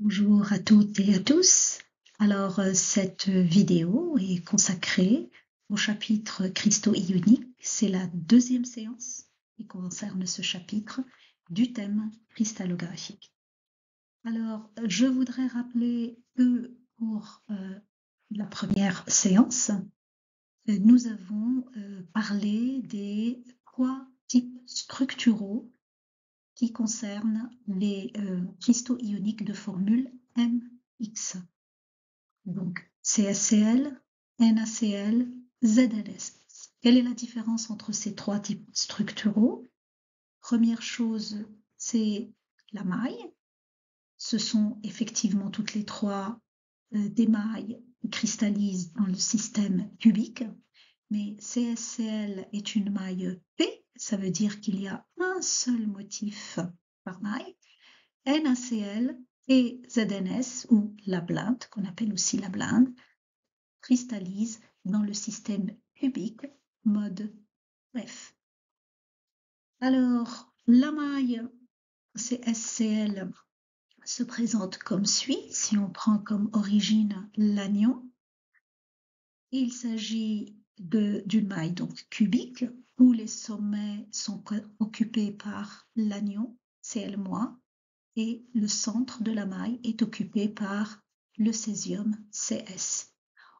Bonjour à toutes et à tous. Alors, cette vidéo est consacrée au chapitre cristaux ioniques. C'est la deuxième séance qui concerne ce chapitre du thème cristallographique. Alors, je voudrais rappeler que pour la première séance, nous avons parlé des trois types structuraux qui concernent les cristaux ioniques de formule MX. Donc, CSCl, NaCl, ZnS. Quelle est la différence entre ces trois types structuraux? Première chose, c'est la maille. Ce sont effectivement toutes les trois des mailles qui cristallisent dans le système cubique, mais CSCl est une maille P, ça veut dire qu'il y a un seul motif par maille. NaCl et ZnS, ou la blinde, qu'on appelle aussi la blinde, cristallise dans le système cubique mode F. Alors, la maille CSCl se présente comme suit. Si on prend comme origine l'anion, il s'agit d'une maille donc cubique où les sommets sont occupés par l'anion Cl-, et le centre de la maille est occupé par le césium Cs.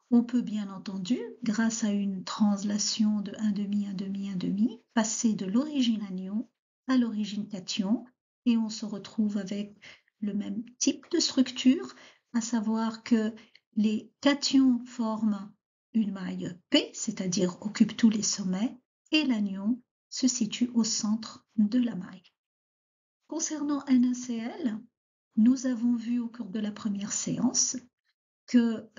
On peut bien entendu, grâce à une translation de 1,5, 1,5, 1,5, passer de l'origine anion à l'origine cation, et on se retrouve avec le même type de structure, à savoir que les cations forment une maille P, c'est-à-dire occupent tous les sommets, et l'anion se situe au centre de la maille. Concernant NaCl, nous avons vu au cours de la première séance que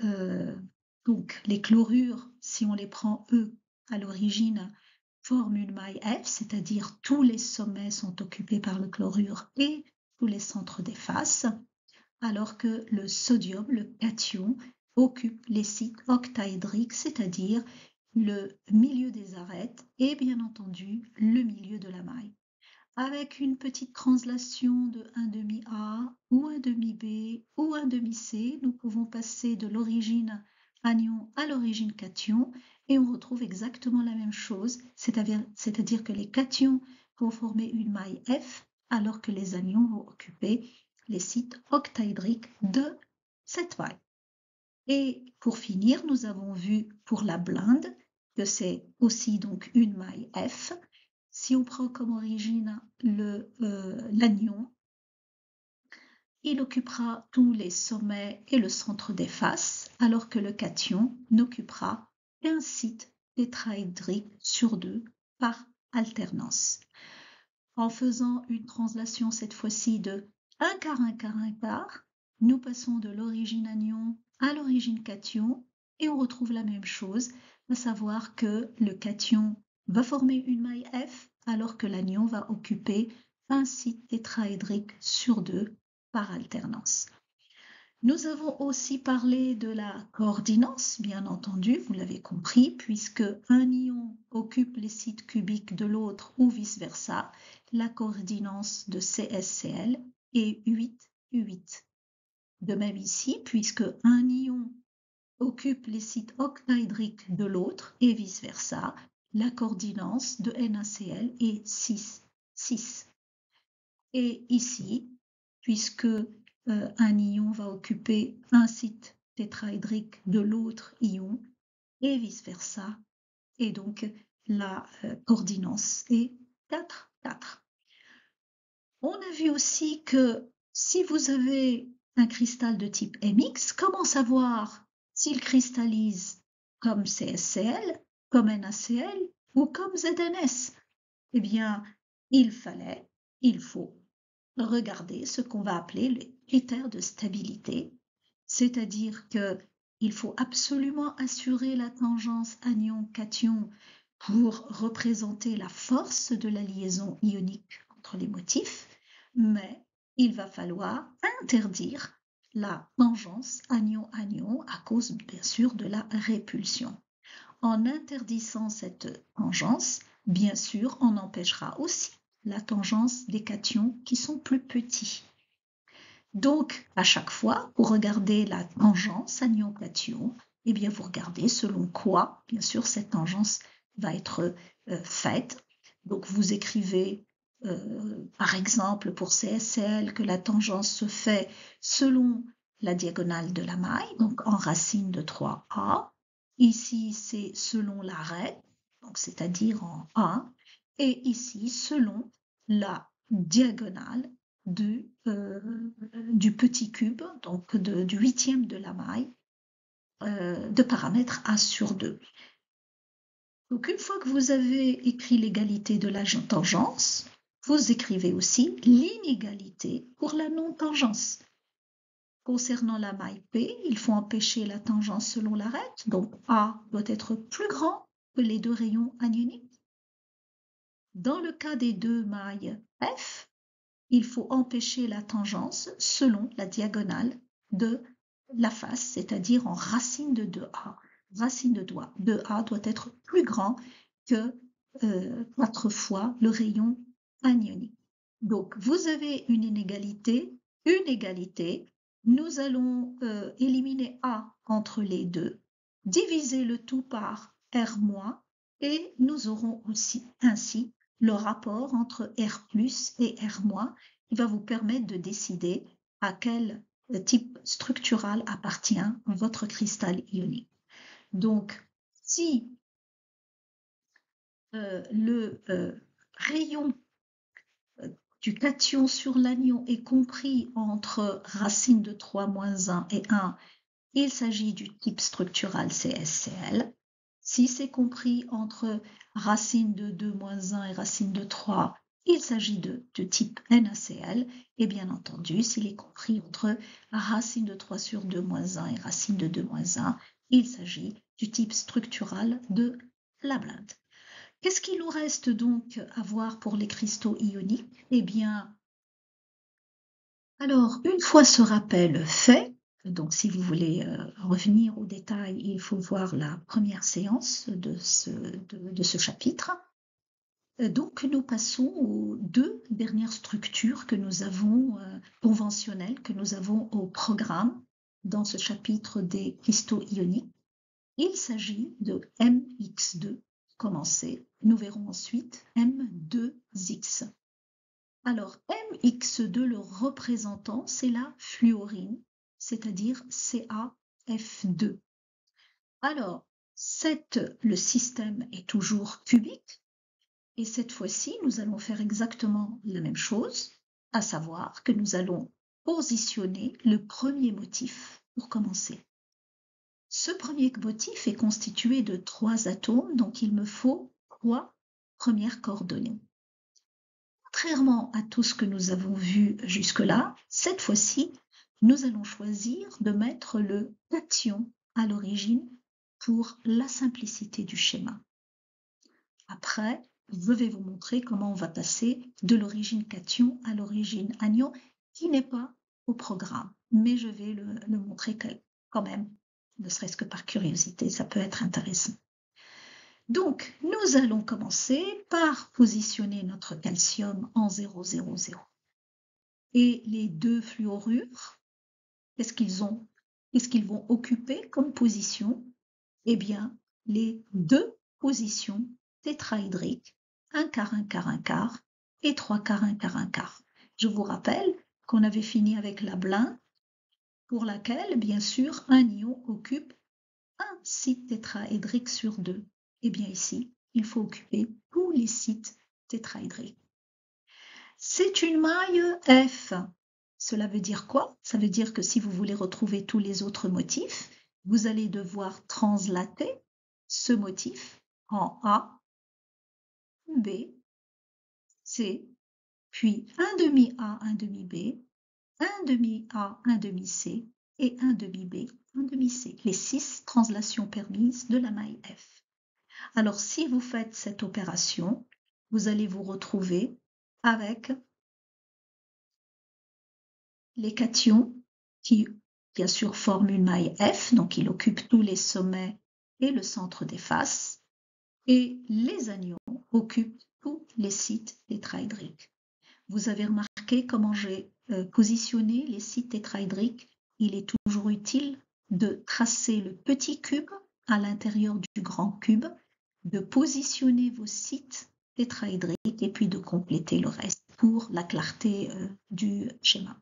donc les chlorures, si on les prend eux à l'origine, forment une maille F, c'est-à-dire tous les sommets sont occupés par le chlorure et tous les centres des faces, alors que le sodium, le cation, occupe les sites octaédriques, c'est-à-dire le milieu des arêtes et bien entendu le milieu de la maille. Avec une petite translation de 1,5A ou 1,5B ou 1,5C, nous pouvons passer de l'origine anion à l'origine cation et on retrouve exactement la même chose, c'est-à-dire que les cations vont former une maille F alors que les anions vont occuper les sites octaédriques de cette maille. Et pour finir, nous avons vu pour la blinde que c'est aussi donc une maille F. Si on prend comme origine l'anion, il occupera tous les sommets et le centre des faces, alors que le cation n'occupera qu'un site tétraédrique sur deux par alternance. En faisant une translation cette fois-ci de 1 quart, 1 quart, 1 quart, nous passons de l'origine anion à l'origine cation et on retrouve la même chose, à savoir que le cation va former une maille F alors que l'anion va occuper un site tétraédrique sur deux par alternance. Nous avons aussi parlé de la coordinance, bien entendu, vous l'avez compris, puisque un ion occupe les sites cubiques de l'autre ou vice-versa, la coordinance de CSCl est 8,8. De même ici, puisque un ion occupe les sites octaédriques de l'autre et vice-versa, la coordinance de NaCl est 6,6. Et ici, puisque un ion va occuper un site tétraédrique de l'autre ion et vice-versa, et donc la coordinance est 4, 4. On a vu aussi que si vous avez un cristal de type MX, comment savoir s'il cristallise comme CSCl, comme NaCl ou comme ZnS? Eh bien, il faut regarder ce qu'on va appeler les critères de stabilité, c'est-à-dire qu'il faut absolument assurer la tangence anion-cation pour représenter la force de la liaison ionique entre les motifs, mais il va falloir interdire la tangence anion-anion à cause bien sûr de la répulsion. En interdisant cette tangence, bien sûr, on empêchera aussi la tangence des cations qui sont plus petits. Donc, à chaque fois, pour regarder la tangence anion-cation, eh bien, vous regardez selon quoi, bien sûr, cette tangence va être faite. Donc, vous écrivez, par exemple, pour CSL, que la tangence se fait selon la diagonale de la maille, donc en racine de 3A. Ici, c'est selon l'arête, donc c'est-à-dire en 1. Et ici, selon la diagonale du petit cube, donc du huitième de la maille, de paramètre A sur 2. Donc une fois que vous avez écrit l'égalité de la tangence, vous écrivez aussi l'inégalité pour la non-tangence. Concernant la maille P, il faut empêcher la tangence selon l'arête, donc A doit être plus grand que les deux rayons anioniques. Dans le cas des deux mailles F, il faut empêcher la tangence selon la diagonale de la face, c'est-à-dire en racine de 2A. Racine de 2A doit être plus grand que 4 fois le rayon anionique. Donc, vous avez une égalité. Nous allons éliminer A entre les deux, diviser le tout par R-, et nous aurons aussi ainsi le rapport entre R+ et R- qui va vous permettre de décider à quel type structural appartient votre cristal ionique. Donc, si le rayon du cation sur l'anion est compris entre racine de 3 moins 1 et 1, il s'agit du type structural CSCl. Si c'est compris entre racine de 2 moins 1 et racine de 3, il s'agit de type NaCl. Et bien entendu, s'il est compris entre racine de 3 sur 2 moins 1 et racine de 2 moins 1, il s'agit du type structural de Lablinde. Qu'est-ce qu'il nous reste donc à voir pour les cristaux ioniques? Eh bien, alors, une fois ce rappel fait, donc si vous voulez revenir au détail, il faut voir la première séance de ce chapitre. Donc, nous passons aux deux dernières structures que nous avons, conventionnelles, que nous avons au programme dans ce chapitre des cristaux ioniques. Il s'agit de MX2, commencer. Nous verrons ensuite M2X. Alors, MX2, le représentant, c'est la fluorine, c'est-à-dire CaF2. Alors, le système est toujours cubique, et cette fois-ci, nous allons faire exactement la même chose, à savoir que nous allons positionner le premier motif pour commencer. Ce premier motif est constitué de 3 atomes, donc il me faut 3 premières coordonnées. Contrairement à tout ce que nous avons vu jusque-là, cette fois-ci, nous allons choisir de mettre le cation à l'origine pour la simplicité du schéma. Après, je vais vous montrer comment on va passer de l'origine cation à l'origine anion, qui n'est pas au programme, mais je vais le montrer quand même, ne serait-ce que par curiosité, ça peut être intéressant. Donc, nous allons commencer par positionner notre calcium en 0, 0, 0. Et les deux fluorures, qu'est-ce qu'ils vont occuper comme position? Eh bien, les deux positions tétraédriques, 1 quart, 1 quart, 1 quart, et 3 quarts, 1 quart, 1 quart. Je vous rappelle qu'on avait fini avec la blinde, pour laquelle, bien sûr, un ion occupe un site tétraédrique sur 2. Eh bien ici, il faut occuper tous les sites tétraédriques. C'est une maille F. Cela veut dire quoi? Ça veut dire que si vous voulez retrouver tous les autres motifs, vous allez devoir translater ce motif en A, B, C, puis un demi A, un demi B, un demi A, un demi C et un demi B, un demi C. Les 6 translations permises de la maille F. Alors, si vous faites cette opération, vous allez vous retrouver avec les cations qui, bien sûr, forment une maille F, donc il occupe tous les sommets et le centre des faces, et les anions occupent tous les sites tétraédriques. Vous avez remarqué comment j'ai positionner les sites tétraédriques, il est toujours utile de tracer le petit cube à l'intérieur du grand cube, de positionner vos sites tétraédriques et puis de compléter le reste pour la clarté du schéma.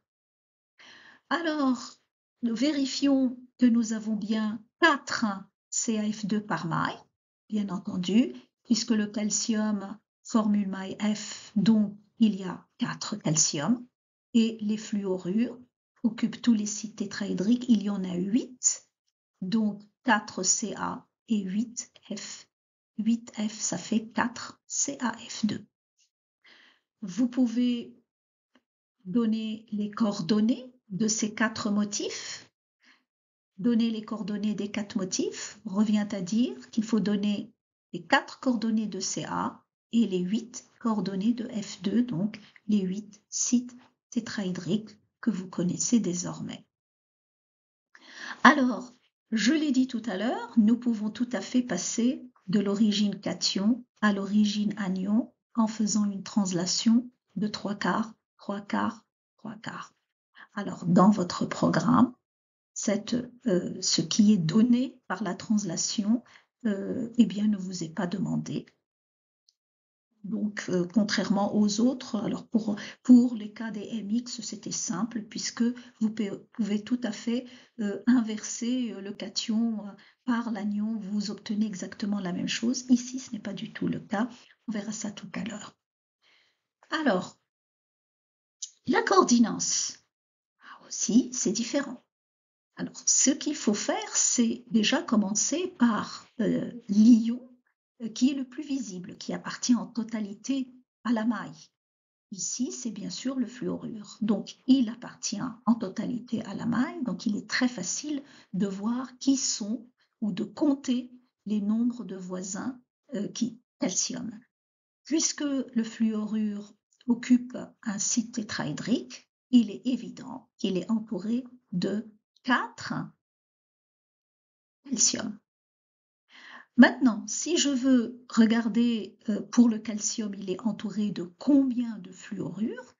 Alors, nous vérifions que nous avons bien 4 CaF2 par maille, bien entendu, puisque le calcium formule maille F, donc il y a 4 calciums, et les fluorures occupent tous les sites tétraédriques, il y en a 8, donc 4 Ca et 8 F. 8 F, ça fait 4 CaF2. Vous pouvez donner les coordonnées de ces 4 motifs. Donner les coordonnées des 4 motifs revient à dire qu'il faut donner les 4 coordonnées de Ca et les 8 coordonnées de F2, donc les 8 sites tétraédriques que vous connaissez désormais. Alors, je l'ai dit tout à l'heure, nous pouvons tout à fait passer de l'origine cation à l'origine anion en faisant une translation de 3/4, 3/4, 3/4. Alors, dans votre programme, ce qui est donné par la translation eh bien, ne vous est pas demandé. Donc, contrairement aux autres, alors pour les cas des MX, c'était simple, puisque vous pouvez tout à fait inverser le cation par l'anion, vous obtenez exactement la même chose. Ici, ce n'est pas du tout le cas. On verra ça tout à l'heure. Alors, la coordinance, aussi, c'est différent. Alors, ce qu'il faut faire, c'est déjà commencer par l'ion qui est le plus visible, qui appartient en totalité à la maille. Ici, c'est bien sûr le fluorure. Donc, il appartient en totalité à la maille, donc il est très facile de voir qui sont ou de compter les nombres de voisins qui calcium. Puisque le fluorure occupe un site tétraédrique, il est évident qu'il est entouré de 4 calcium. Maintenant, si je veux regarder pour le calcium, il est entouré de combien de fluorures?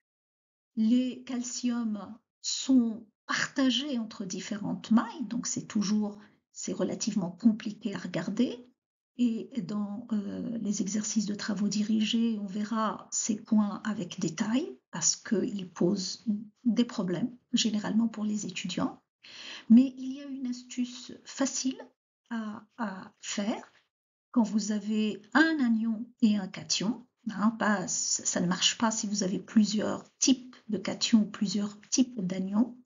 Les calciums sont partagés entre différentes mailles, donc c'est relativement compliqué à regarder. Et dans les exercices de travaux dirigés, on verra ces points avec détail parce qu'ils posent des problèmes, généralement pour les étudiants. Mais il y a une astuce facile à faire quand vous avez un anion et un cation. Ça ne marche pas si vous avez plusieurs types de cations ou plusieurs types d'anions.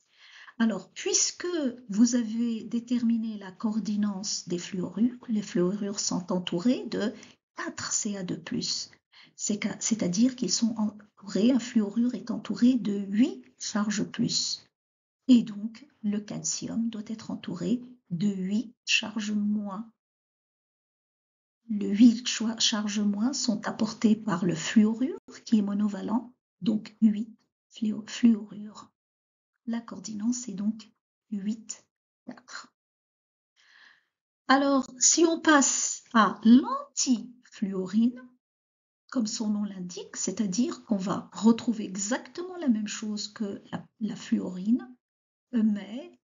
Alors, puisque vous avez déterminé la coordinance des fluorures, les fluorures sont entourées de 4 Ca2+. C'est-à-dire qu'ils sont entourés, un fluorure est entouré de 8 charges plus. Et donc, le calcium doit être entouré de 8 charges moins. Les 8 charges moins sont apportées par le fluorure, qui est monovalent, donc 8 fluorures. La coordinance est donc 8, 4. Alors, si on passe à l'antifluorine, comme son nom l'indique, c'est-à-dire qu'on va retrouver exactement la même chose que la fluorine, mais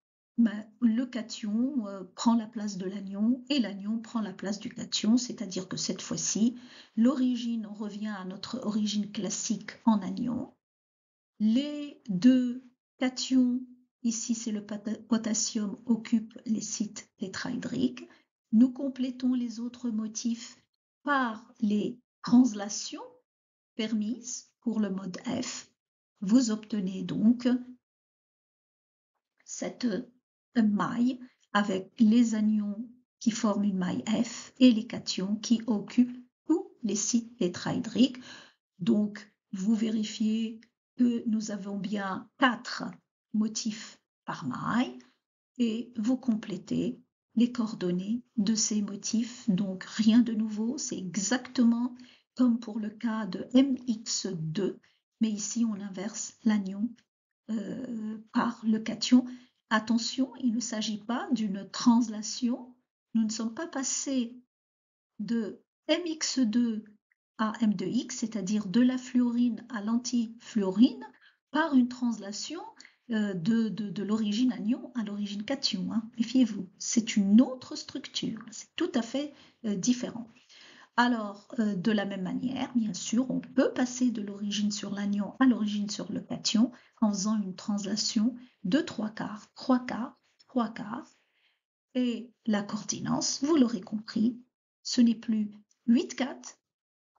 le cation prend la place de l'anion et l'anion prend la place du cation, c'est-à-dire que cette fois-ci, l'origine, on revient à notre origine classique en anion. Les deux cations, ici c'est le potassium, occupent les sites tétraédriques. Nous complétons les autres motifs par les translations permises pour le mode F. Vous obtenez donc cette maille avec les anions qui forment une maille F et les cations qui occupent tous les sites tétraédriques. Donc, vous vérifiez que nous avons bien 4 motifs par maille et vous complétez les coordonnées de ces motifs. Donc, rien de nouveau, c'est exactement comme pour le cas de MX2, mais ici on inverse l'anion par le cation. Attention, il ne s'agit pas d'une translation. Nous ne sommes pas passés de MX2 à M2X, c'est-à-dire de la fluorine à l'antifluorine, par une translation de l'origine anion à l'origine cation. Hein. Méfiez-vous, c'est une autre structure, c'est tout à fait différent. Alors, de la même manière, bien sûr, on peut passer de l'origine sur l'anion à l'origine sur le cation en faisant une translation de 3/4, 3/4, 3/4. Et la coordinance, vous l'aurez compris, ce n'est plus 8/4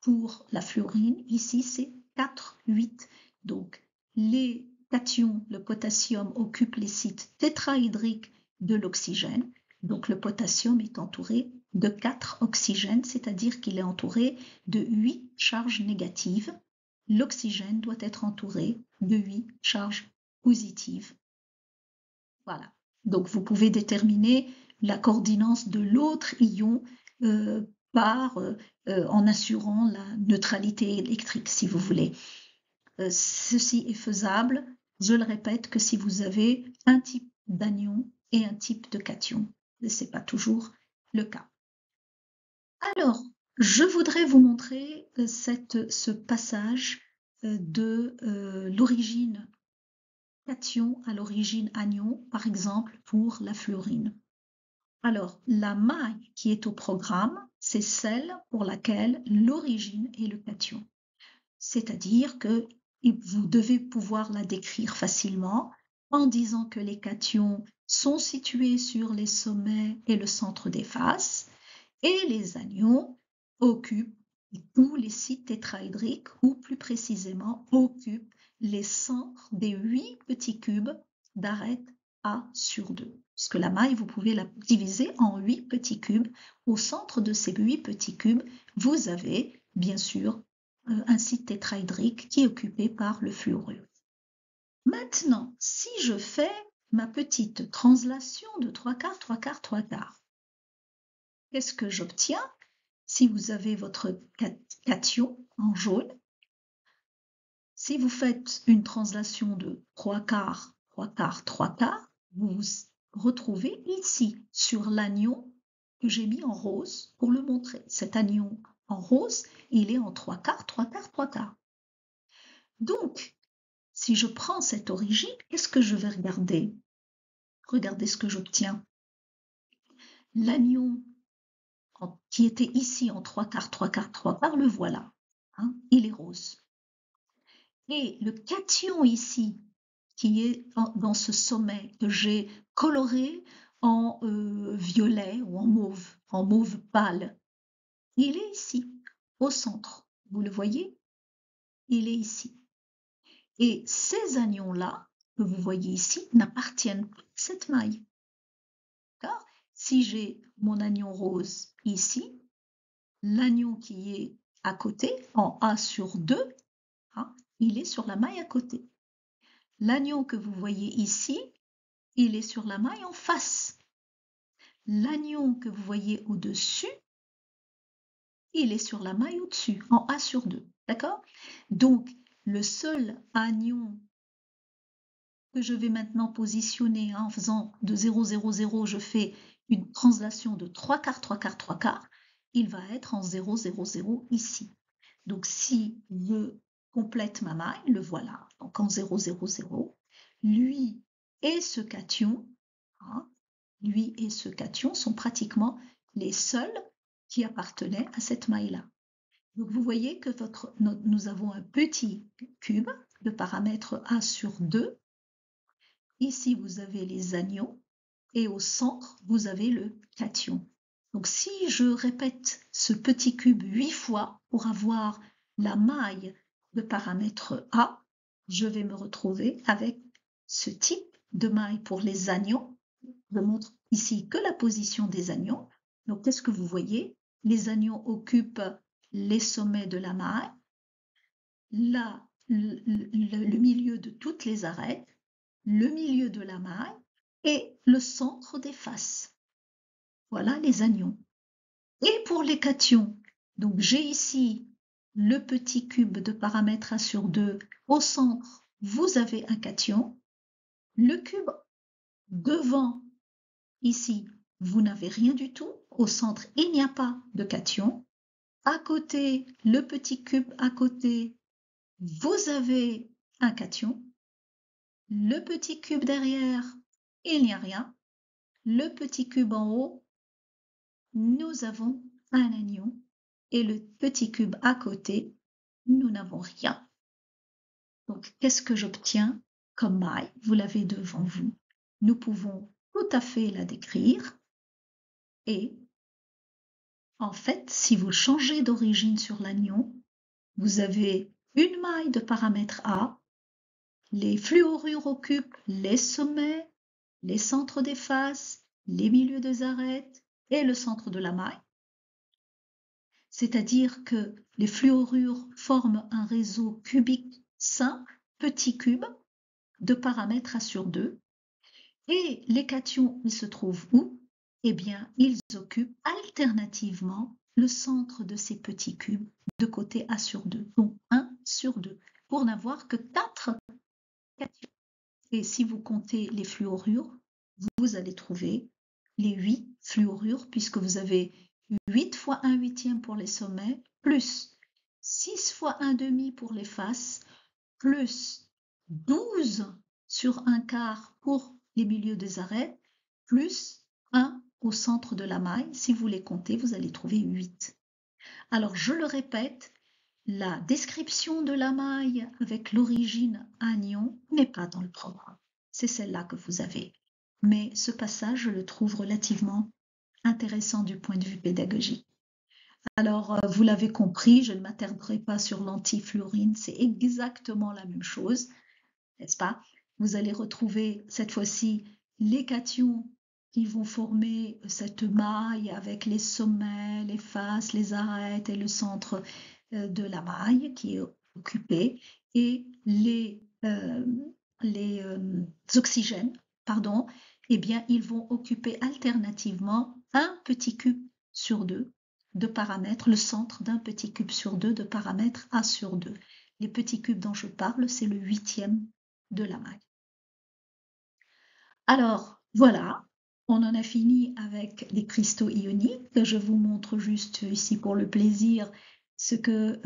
pour la fluorine, ici c'est 4/8. Donc, les cations, le potassium occupe les sites tétrahydriques de l'oxygène. Donc, le potassium est entouré de 4 oxygènes, c'est-à-dire qu'il est entouré de 8 charges négatives. L'oxygène doit être entouré de 8 charges positives. Voilà. Donc, vous pouvez déterminer la coordinance de l'autre ion en assurant la neutralité électrique, si vous voulez. Ceci est faisable, je le répète, que si vous avez un type d'anion et un type de cation. Ce n'est pas toujours le cas. Alors, je voudrais vous montrer ce passage de l'origine cation à l'origine anion, par exemple pour la fluorine. Alors, la maille qui est au programme, c'est celle pour laquelle l'origine est le cation. C'est-à-dire que vous devez pouvoir la décrire facilement en disant que les cations sont situés sur les sommets et le centre des faces, et les anions occupent tous les sites tétrahydriques, ou plus précisément occupent les centres des 8 petits cubes d'arête A sur 2. Parce que la maille, vous pouvez la diviser en 8 petits cubes. Au centre de ces 8 petits cubes, vous avez bien sûr un site tétrahydrique qui est occupé par le fluorure. Maintenant, si je fais ma petite translation de 3/4, 3/4, 3/4, qu'est-ce que j'obtiens? Si vous avez votre cation en jaune, si vous faites une translation de 3/4, 3/4, 3/4, vous vous retrouvez ici sur l'anion que j'ai mis en rose pour le montrer. Cet anion en rose, il est en 3/4, 3/4, 3/4. Donc, si je prends cette origine, qu'est-ce que je vais regarder? Regardez ce que j'obtiens. L'anion qui était ici en 3/4, 3/4, 3/4, le voilà. Hein, il est rose. Et le cation ici, qui est dans ce sommet que j'ai coloré en violet ou en mauve pâle, il est ici, au centre. Vous le voyez? Il est ici. Et ces anions-là, que vous voyez ici, n'appartiennent pas à cette maille. D'accord? Si j'ai mon anion rose ici, l'anion qui est à côté, en A sur 2, hein, il est sur la maille à côté. L'anion que vous voyez ici, il est sur la maille en face. L'anion que vous voyez au-dessus, il est sur la maille au-dessus, en A sur 2. D'accord? Donc, le seul anion que je vais maintenant positionner en faisant de 0, 0, 0, je fais une translation de 3/4, 3/4, 3/4, il va être en 0, 0, 0 ici. Donc, si je complète ma maille, le voilà, donc en 0, 0, 0, lui et ce cation, hein, lui et ce cation sont pratiquement les seuls qui appartenaient à cette maille-là. Donc, vous voyez que nous avons un petit cube de paramètre A sur 2. Ici, vous avez les anions et au centre, vous avez le cation. Donc, si je répète ce petit cube 8 fois pour avoir la maille de paramètre A, je vais me retrouver avec ce type de maille pour les anions. Je montre ici que la position des anions. Donc, qu'est-ce que vous voyez? Les anions occupent les sommets de la maille, là, le milieu de toutes les arêtes, le milieu de la maille et le centre des faces. Voilà les anions. Et pour les cations, donc j'ai ici le petit cube de paramètre A sur 2. Au centre, vous avez un cation. Le cube devant, ici, vous n'avez rien du tout. Au centre, il n'y a pas de cation. À côté, le petit cube à côté, vous avez un cation. Le petit cube derrière, il n'y a rien. Le petit cube en haut, nous avons un anion. Et le petit cube à côté, nous n'avons rien. Donc, qu'est-ce que j'obtiens comme maille? Vous l'avez devant vous. Nous pouvons tout à fait la décrire. Et en fait, si vous changez d'origine sur l'anion, vous avez une maille de paramètre A, les fluorures occupent les sommets, les centres des faces, les milieux des arêtes et le centre de la maille. C'est-à-dire que les fluorures forment un réseau cubique simple, petit cube, de paramètres A sur 2. Et les cations, ils se trouvent où? Eh bien, ils occupent alternativement le centre de ces petits cubes de côté A sur 2, donc 1 sur 2, pour n'avoir que 4 cations. Et si vous comptez les fluorures, vous allez trouver les 8 fluorures, puisque vous avez 8 fois 1 huitième pour les sommets, plus 6 fois 1 demi pour les faces, plus 12 sur 1 quart pour les milieux des arêtes, plus 1 au centre de la maille. Si vous les comptez, vous allez trouver 8. Alors, je le répète, la description de la maille avec l'origine anion n'est pas dans le programme. C'est celle-là que vous avez. Mais ce passage, je le trouve relativement intéressant du point de vue pédagogique. Alors, vous l'avez compris, je ne m'attarderai pas sur l'antifluorine, c'est exactement la même chose, n'est-ce pas? Vous allez retrouver cette fois-ci les cations qui vont former cette maille avec les sommets, les faces, les arêtes et le centre de la maille qui est occupé, et les oxygènes, pardon, eh bien, ils vont occuper alternativement un petit cube sur 2 de paramètres, le centre d'un petit cube sur 2 de paramètres A sur 2. Les petits cubes dont je parle, c'est le huitième de la maille. Alors, voilà, on en a fini avec les cristaux ioniques. Je vous montre juste ici pour le plaisir ce que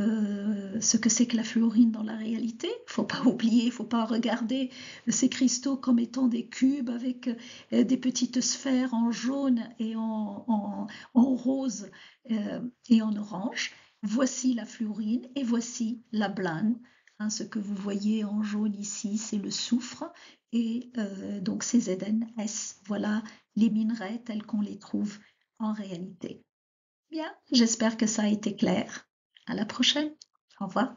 c'est que la fluorine dans la réalité. Il ne faut pas oublier, il ne faut pas regarder ces cristaux comme étant des cubes avec des petites sphères en jaune et en rose et en orange. Voici la fluorine et voici la blinde. Ce que vous voyez en jaune ici, c'est le soufre. Et donc ces ZNS, voilà les minerais tels qu'on les trouve en réalité. Bien, j'espère que ça a été clair. À la prochaine. Au revoir.